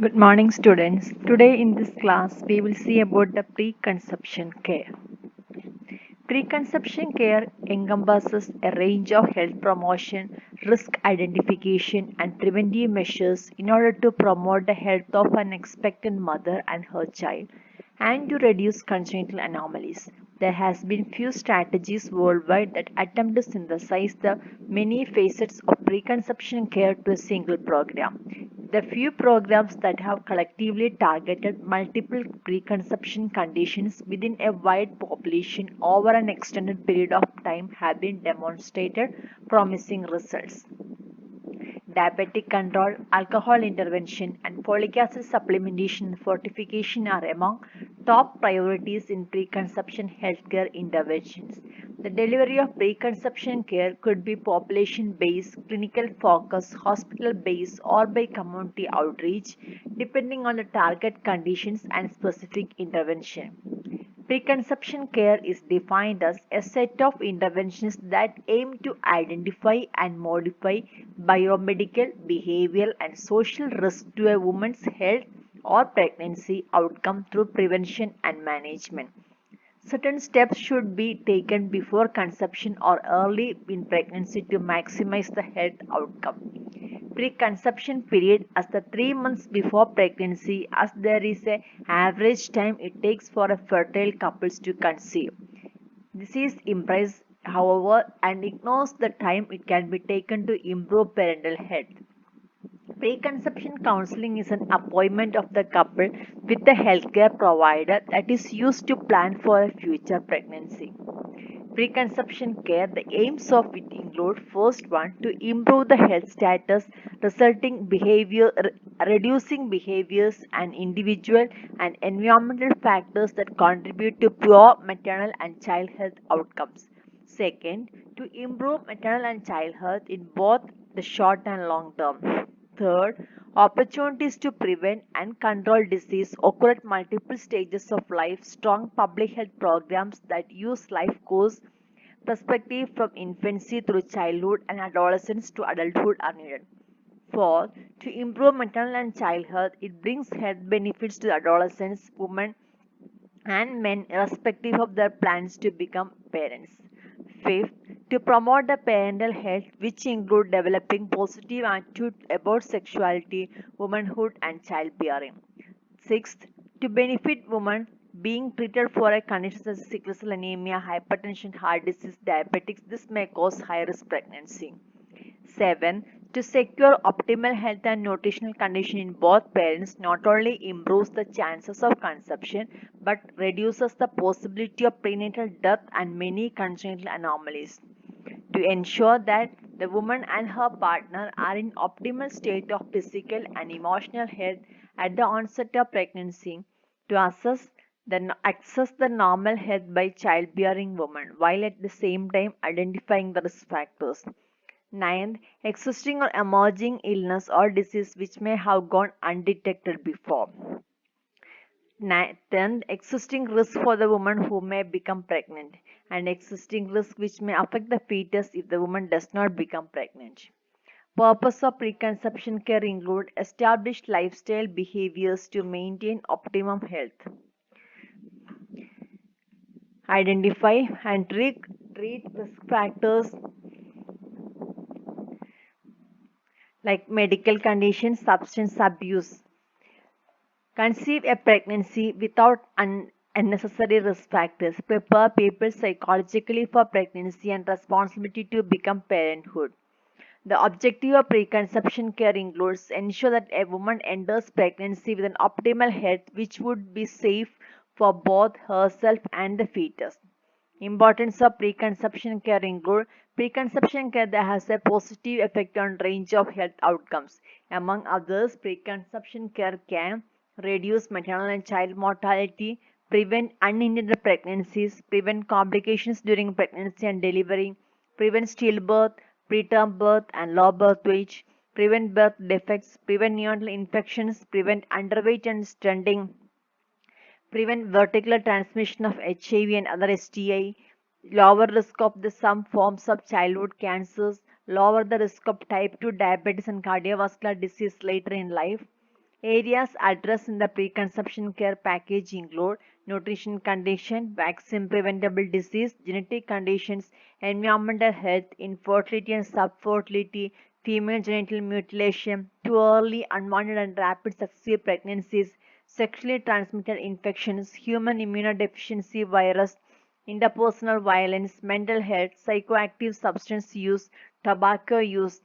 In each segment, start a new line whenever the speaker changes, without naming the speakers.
Good morning, students. Today in this class, we will see about the preconception care. Preconception care encompasses a range of health promotion, risk identification, and preventive measures in order to promote the health of an expectant mother and her child and to reduce congenital anomalies. There has been few strategies worldwide that attempt to synthesize the many facets of preconception care to a single program. The few programs that have collectively targeted multiple preconception conditions within a wide population over an extended period of time have been demonstrated promising results. Diabetic control, alcohol intervention, and folic acid supplementation and fortification are among top priorities in preconception healthcare interventions. The delivery of preconception care could be population based, clinical focus, hospital based, or by community outreach, depending on the target conditions and specific intervention. Preconception care is defined as a set of interventions that aim to identify and modify biomedical, behavioral, and social risks to a woman's health or pregnancy outcome through prevention and management. Certain steps should be taken before conception or early in pregnancy to maximize the health outcome. Preconception period as the 3 months before pregnancy, as there is a average time it takes for a fertile couples to conceive. This is implies, however, and ignores the time it can be taken to improve parental health. Preconception counseling is an appointment of the couple with a healthcare provider that is used to plan for a future pregnancy. Preconception care, the aims of it include first one to improve the health status, resulting behavior, reducing behaviors and individual and environmental factors that contribute to poor maternal and child health outcomes. Second, to improve maternal and child health in both the short and long term. Third, opportunities to prevent and control disease occur at multiple stages of life. Strong public health programs that use life course perspective from infancy through childhood and adolescence to adulthood are needed. Fourth, to improve maternal and child health, it brings health benefits to adolescents, women, and men irrespective of their plans to become parents. Fifth, to promote the parental health, which include developing positive attitude about sexuality, womanhood, and childbearing. Sixth, to benefit women being treated for a condition such as sickle cell anemia, hypertension, heart disease, diabetics, this may cause high risk pregnancy. 7. To secure optimal health and nutritional condition in both parents not only improves the chances of conception but reduces the possibility of prenatal death and many congenital anomalies. To ensure that the woman and her partner are in optimal state of physical and emotional health at the onset of pregnancy, to access the normal health by childbearing woman while at the same time identifying the risk factors. Ninth, existing or emerging illness or disease which may have gone undetected before. Tenth, existing risk for the woman who may become pregnant, and existing risk which may affect the fetus if the woman does not become pregnant. Purpose of preconception care include established lifestyle behaviors to maintain optimum health, identify and treat risk factors like medical conditions, substance abuse, conceive a pregnancy without unnecessary risk factors, prepare people psychologically for pregnancy and responsibility to become parenthood. The objective of preconception care includes ensure that a woman enters pregnancy with an optimal health which would be safe for both herself and the fetus. Importance of preconception care include preconception care that has a positive effect on range of health outcomes. Among others, preconception care can reduce maternal and child mortality, prevent unintended pregnancies, prevent complications during pregnancy and delivery, prevent stillbirth, preterm birth and low birth weight, prevent birth defects, prevent neonatal infections, prevent underweight and stunting, prevent vertical transmission of HIV and other STI, lower risk of the some forms of childhood cancers, lower the risk of type 2 diabetes and cardiovascular disease later in life, Areas addressed in the preconception care package include nutrition condition, vaccine preventable disease, genetic conditions, environmental health, infertility and subfertility, female genital mutilation, too early, unwanted and rapid successive pregnancies, sexually transmitted infections, human immunodeficiency virus, interpersonal violence, mental health, psychoactive substance use, tobacco use.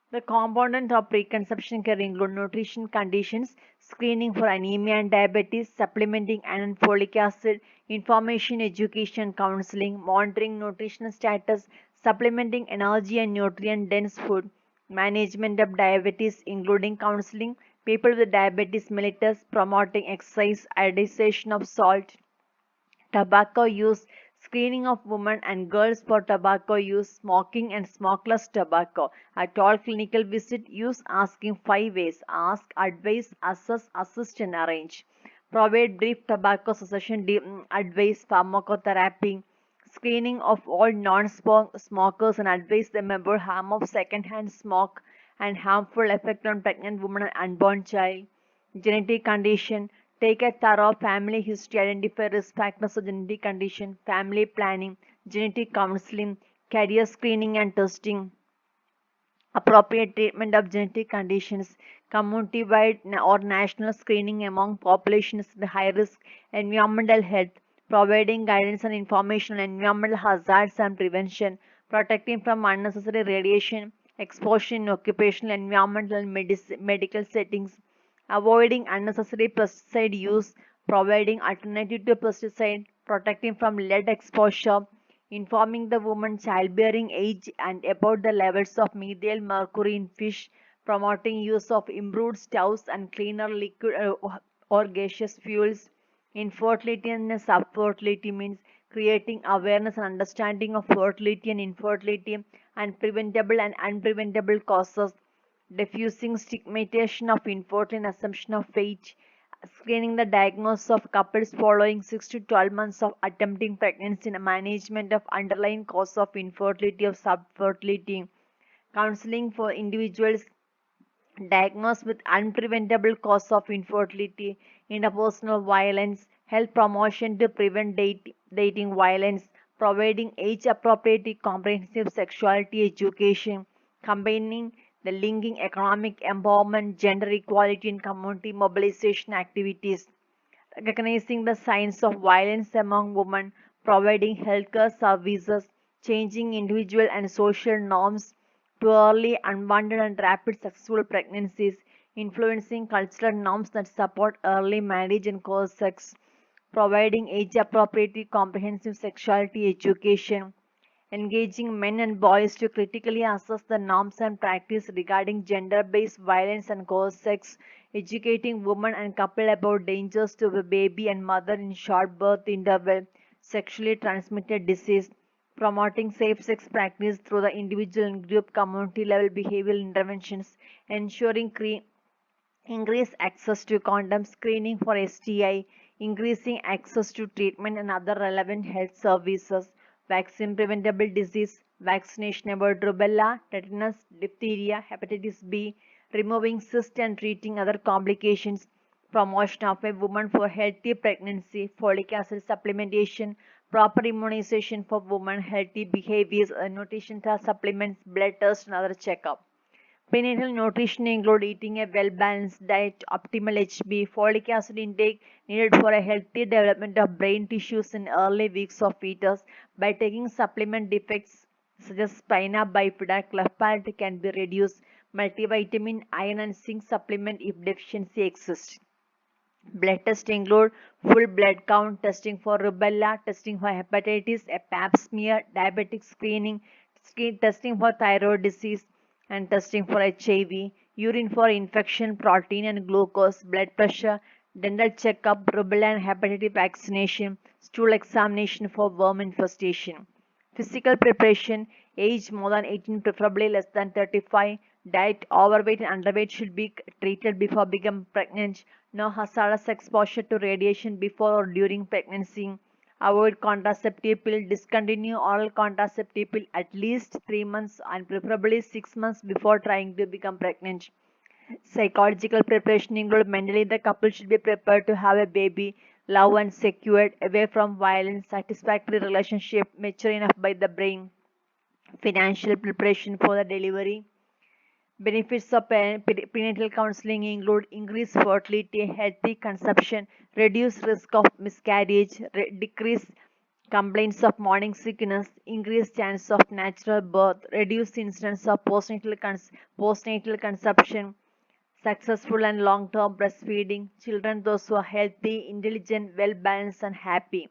The component of preconception care include nutrition conditions, screening for anemia and diabetes, supplementing iron and folic acid, information, education, counseling, monitoring nutritional status, supplementing energy and nutrient dense food, management of diabetes, including counseling people with diabetes mellitus, promoting exercise, iodization of salt, tobacco use, screening of women and girls for tobacco use, smoking and smokeless tobacco. At all clinical visit, use asking 5 ways: ask, advise, assess, assist, and arrange. Provide brief tobacco cessation advice, pharmacotherapy, screening of all non-smokers and advise them about harm of second-hand smoke and harmful effect on pregnant women and unborn child. Genetic condition. Take a thorough family history, identify risk factors of genetic condition, family planning, genetic counseling, career screening and testing, appropriate treatment of genetic conditions, community-wide or national screening among populations with high risk, environmental health, providing guidance and information on environmental hazards and prevention, protecting from unnecessary radiation exposure in occupational, environmental, and medical settings, avoiding unnecessary pesticide use, providing alternative to pesticide, protecting from lead exposure, informing the woman childbearing age and about the levels of methyl mercury in fish, promoting use of improved stoves and cleaner liquid or gaseous fuels. Infertility and subfertility means creating awareness and understanding of fertility and infertility and preventable and unpreventable causes, diffusing stigmatization of infertility and assumption of fate, screening the diagnosis of couples following 6 to 12 months of attempting pregnancy and management of underlying cause of infertility or subfertility, counseling for individuals diagnosed with unpreventable cause of infertility, interpersonal violence, health promotion to prevent dating violence, providing age-appropriate comprehensive sexuality education, combining the linking economic empowerment, gender equality, and community mobilization activities, recognizing the signs of violence among women, providing healthcare services, changing individual and social norms to early, unwanted, and rapid sexual pregnancies, influencing cultural norms that support early marriage and co-sex, providing age-appropriate comprehensive sexuality education, engaging men and boys to critically assess the norms and practice regarding gender-based violence and co-sex, educating women and couple about dangers to the baby and mother in short birth interval, sexually transmitted disease, promoting safe-sex practice through the individual and group community level behavioral interventions, ensuring increase access to condom screening for STI, increasing access to treatment and other relevant health services, vaccine preventable disease, vaccination about rubella, tetanus, diphtheria, hepatitis B, removing cysts and treating other complications, promotion of a woman for healthy pregnancy, folic acid supplementation, proper immunization for women, healthy behaviors, nutrition supplements, blood tests and other checkup. Prenatal nutrition include eating a well-balanced diet, optimal HB, folic acid intake needed for a healthy development of brain tissues in early weeks of fetus. By taking supplement defects such as spina bifida, cleft palate can be reduced. Multivitamin, iron and zinc supplement if deficiency exists. Blood tests include full blood count, testing for rubella, testing for hepatitis, a pap smear, diabetic screening, testing for thyroid disease, and testing for HIV, urine for infection, protein and glucose, blood pressure, dental checkup, rubella and hepatitis vaccination, stool examination for worm infestation. Physical preparation, age more than 18, preferably less than 35. Diet, overweight and underweight should be treated before becoming pregnant. No hazardous exposure to radiation before or during pregnancy. Avoid contraceptive pill. Discontinue oral contraceptive pill at least 3 months and preferably 6 months before trying to become pregnant. Psychological preparation include mentally the couple should be prepared to have a baby, love and secured, away from violence, satisfactory relationship, mature enough by the brain, financial preparation for the delivery. Benefits of prenatal counseling include increased fertility, healthy conception, reduced risk of miscarriage, decreased complaints of morning sickness, increased chance of natural birth, reduced incidence of postnatal conception, successful and long-term breastfeeding, children those who are healthy, intelligent, well-balanced and happy.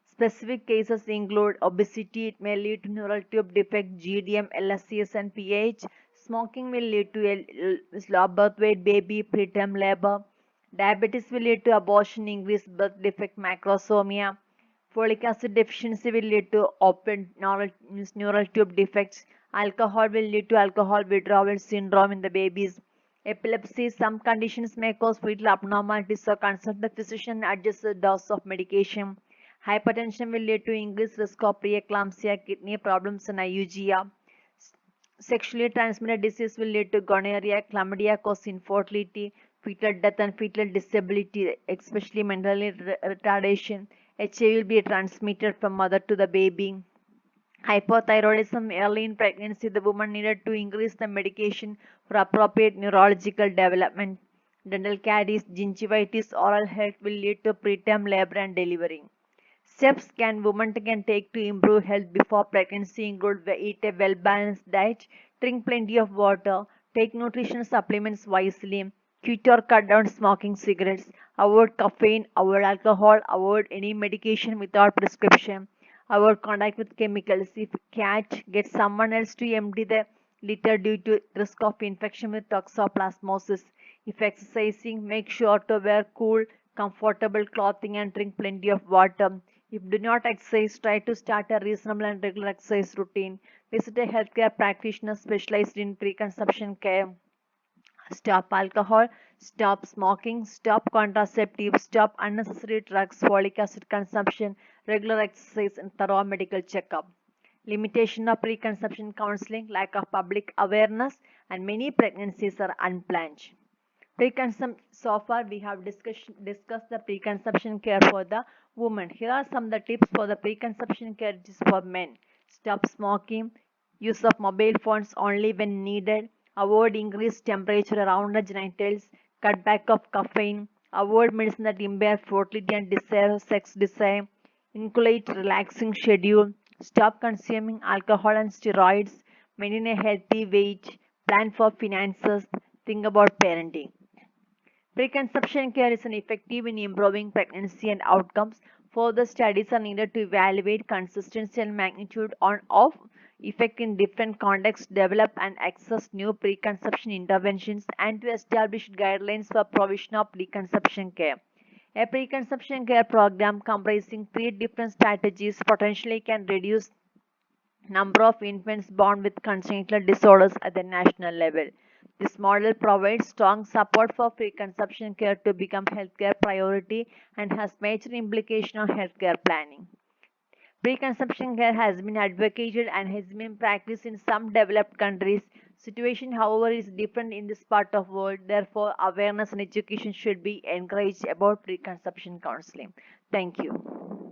Specific cases include obesity, it may lead to neural tube defect, GDM, LSCS and PH. Smoking will lead to a low birth weight baby, preterm labor. Diabetes will lead to abortion, increased birth defect, macrosomia. Folic acid deficiency will lead to open neural tube defects. Alcohol will lead to alcohol withdrawal syndrome in the babies. Epilepsy, some conditions may cause fetal abnormalities, so consult the physician and adjust the dose of medication. Hypertension will lead to increased risk of preeclampsia, kidney problems, and IUGA. Sexually transmitted disease will lead to gonorrhea, chlamydia cause infertility, fetal death, and fetal disability, especially mental retardation. HIV will be transmitted from mother to the baby. Hypothyroidism early in pregnancy, the woman needed to increase the medication for appropriate neurological development. Dental caries, gingivitis, oral health will lead to preterm labor and delivery. Steps can women can take to improve health before pregnancy include eat a well-balanced diet, drink plenty of water, take nutrition supplements wisely, quit or cut down smoking cigarettes, avoid caffeine, avoid alcohol, avoid any medication without prescription, avoid contact with chemicals. If catch, get someone else to empty the litter due to risk of infection with toxoplasmosis. If exercising, make sure to wear cool, comfortable clothing and drink plenty of water. If do not exercise, try to start a reasonable and regular exercise routine. Visit a healthcare practitioner specialized in preconception care. Stop alcohol, stop smoking, stop contraceptives, stop unnecessary drugs, folic acid consumption, regular exercise, and thorough medical checkup. Limitation of preconception counseling, lack of public awareness, and many pregnancies are unplanned. So far we have discussed the preconception care for the woman. Here are some of the tips for the preconception care which is for men. Stop smoking, use of mobile phones only when needed, avoid increased temperature around the genitals, cut back of caffeine, avoid medicine that impair fertility and desire, sex desire, inculcate relaxing schedule, stop consuming alcohol and steroids, maintain a healthy weight, plan for finances, think about parenting. Preconception care is an effective in improving pregnancy and outcomes. Further studies are needed to evaluate consistency and magnitude of effect in different contexts, develop and access new preconception interventions, and to establish guidelines for provision of preconception care. A preconception care program comprising three different strategies potentially can reduce number of infants born with congenital disorders at the national level. This model provides strong support for preconception care to become healthcare priority and has major implication on healthcare planning. Preconception care has been advocated and has been practiced in some developed countries. Situation, however, is different in this part of the world. Therefore, awareness and education should be encouraged about preconception counseling. Thank you.